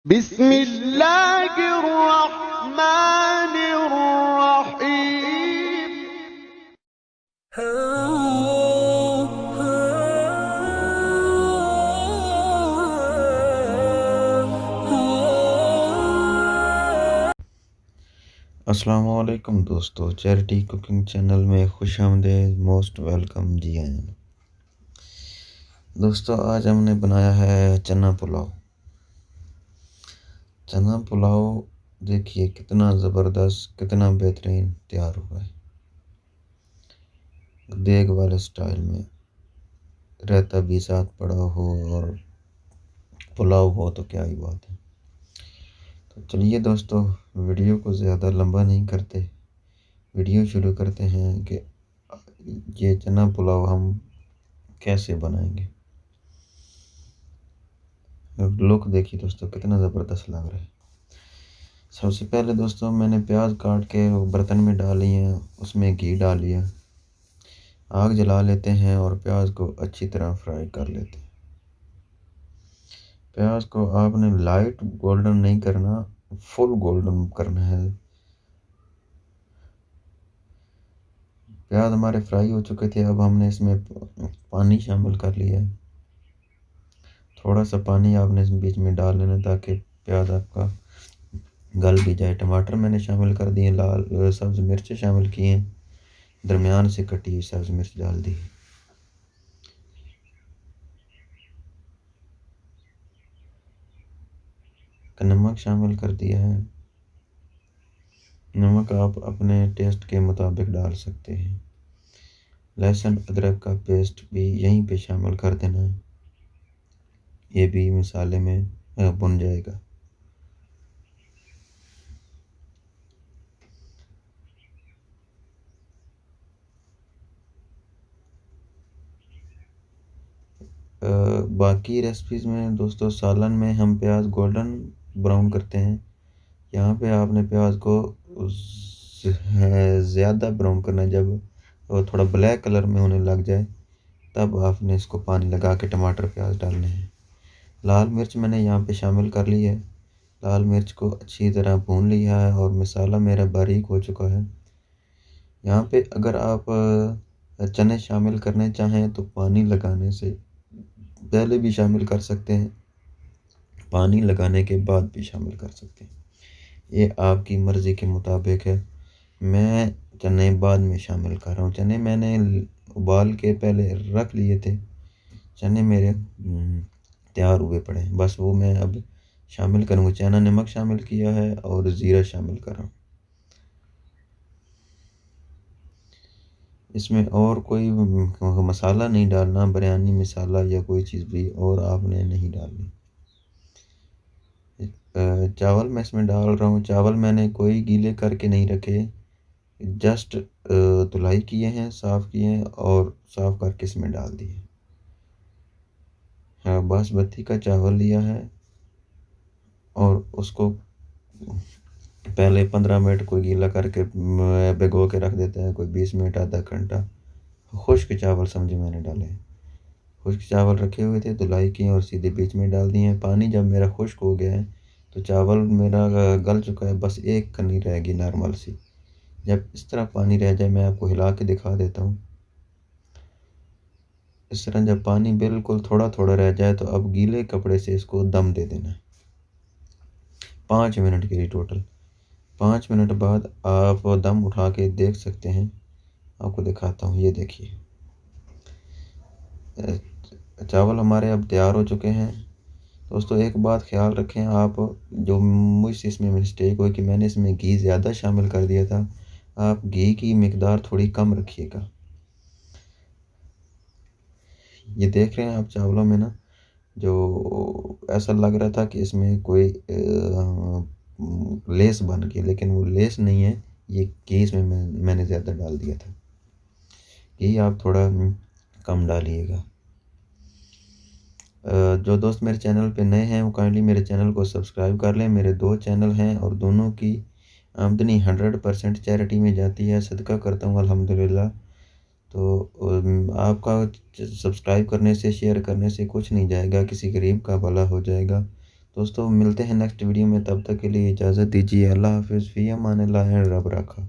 बिस्मिल्लाहिर्रहमानिर्रहीम। अस्सलाम वालेकुम दोस्तों, चैरिटी कुकिंग चैनल में खुशामदीद, मोस्ट वेलकम जी आए। दोस्तों आज हमने बनाया है चना पुलाव। चना पुलाव देखिए कितना ज़बरदस्त, कितना बेहतरीन तैयार हुआ है। देग वाले स्टाइल में, रायता भी साथ पड़ा हो और पुलाव हो तो क्या ही बात है। तो चलिए दोस्तों, वीडियो को ज़्यादा लंबा नहीं करते, वीडियो शुरू करते हैं कि ये चना पुलाव हम कैसे बनाएंगे। लुक देखिए दोस्तों, कितना ज़बरदस्त लग रहा है। सबसे पहले दोस्तों मैंने प्याज काट के बर्तन में डाली है, उसमें घी डाल लिया, आग जला लेते हैं और प्याज को अच्छी तरह फ्राई कर लेते हैं। प्याज को आपने लाइट गोल्डन नहीं करना, फुल गोल्डन करना है। प्याज हमारे फ्राई हो चुके थे, अब हमने इसमें पानी शामिल कर लिया है। थोड़ा सा पानी आपने इस बीच में डाल लेना ताकि प्याज आपका गल भी जाए। टमाटर मैंने शामिल कर दिए, लाल सब्ज़ मिर्च शामिल किए हैं, दरमियान से कटी हुई सब्ज़ मिर्च डाल दी। नमक शामिल कर दिया है। नमक आप अपने टेस्ट के मुताबिक डाल सकते हैं। लहसुन अदरक का पेस्ट भी यहीं पे शामिल कर देना है, ये भी मसाले में भुन जाएगा। बाकी रेसिपीज़ में दोस्तों, सालन में हम प्याज गोल्डन ब्राउन करते हैं। यहाँ पे आपने प्याज को ज़्यादा ब्राउन करना है। जब वो थोड़ा ब्लैक कलर में होने लग जाए तब आपने इसको पानी लगा के टमाटर प्याज डालने हैं। लाल मिर्च मैंने यहाँ पे शामिल कर ली है। लाल मिर्च को अच्छी तरह भून लिया है और मसाला मेरा बारीक हो चुका है। यहाँ पे अगर आप चने शामिल करने चाहें तो पानी लगाने से पहले भी शामिल कर सकते हैं, पानी लगाने के बाद भी शामिल कर सकते हैं, ये आपकी मर्ज़ी के मुताबिक है। मैं चने बाद में शामिल कर रहा हूँ। चने मैंने उबाल के पहले रख लिए थे, चने मेरे तैयार हुए पड़े हैं, बस वो मैं अब शामिल करूँगा। चना नमक शामिल किया है और ज़ीरा शामिल कर रहा हूँ। इसमें और कोई मसाला नहीं डालना, बिरयानी मसाला या कोई चीज़ भी और आपने नहीं डालनी। चावल मैं इसमें डाल रहा हूँ। चावल मैंने कोई गीले करके नहीं रखे, जस्ट धुलाई किए हैं, साफ़ किए हैं और साफ़ करके इसमें डाल दिए। हाँ, बासमती का चावल लिया है और उसको पहले 15 मिनट कोई गीला करके भिगो के रख देते हैं, कोई 20 मिनट, आधा घंटा। खुश्क चावल समझे मैंने डाले हैं। खुश्क चावल रखे हुए थे, धुलाई किए और सीधे बीच में डाल दिए हैं। पानी जब मेरा खुश्क हो गया है तो चावल मेरा गल चुका है, बस एक कनी रहेगी नॉर्मल सी। जब इस तरह पानी रह जाए, मैं आपको हिला के दिखा देता हूँ। इस तरह जब पानी बिल्कुल थोड़ा थोड़ा रह जाए तो अब गीले कपड़े से इसको दम दे देना है 5 मिनट के लिए टोटल। 5 मिनट बाद आप दम उठा के देख सकते हैं, आपको दिखाता हूँ। ये देखिए चावल हमारे अब तैयार हो चुके हैं। दोस्तों एक बात ख्याल रखें आप, जो मुझसे इसमें मिस्टेक हुई कि मैंने इसमें घी ज़्यादा शामिल कर दिया था, आप घी की मिकदार थोड़ी कम रखिएगा। ये देख रहे हैं आप चावलों में ना, जो ऐसा लग रहा था कि इसमें कोई लेस बन गई, लेकिन वो लेस नहीं है, ये घी इसमें मैंने ज़्यादा डाल दिया था। घी आप थोड़ा कम डालिएगा। जो दोस्त मेरे चैनल पे नए हैं वो काइंडली मेरे चैनल को सब्सक्राइब कर लें। मेरे 2 चैनल हैं और दोनों की आमदनी 100% चैरिटी में जाती है, सदका करता हूँ अल्हम्दुलिल्लाह। तो आपका सब्सक्राइब करने से, शेयर करने से कुछ नहीं जाएगा, किसी गरीब का भला हो जाएगा। दोस्तों मिलते हैं नेक्स्ट वीडियो में, तब तक के लिए इजाज़त दीजिए। अल्लाह हाफ़िज़, फ़ी अमान अल्लाह, रब रखा।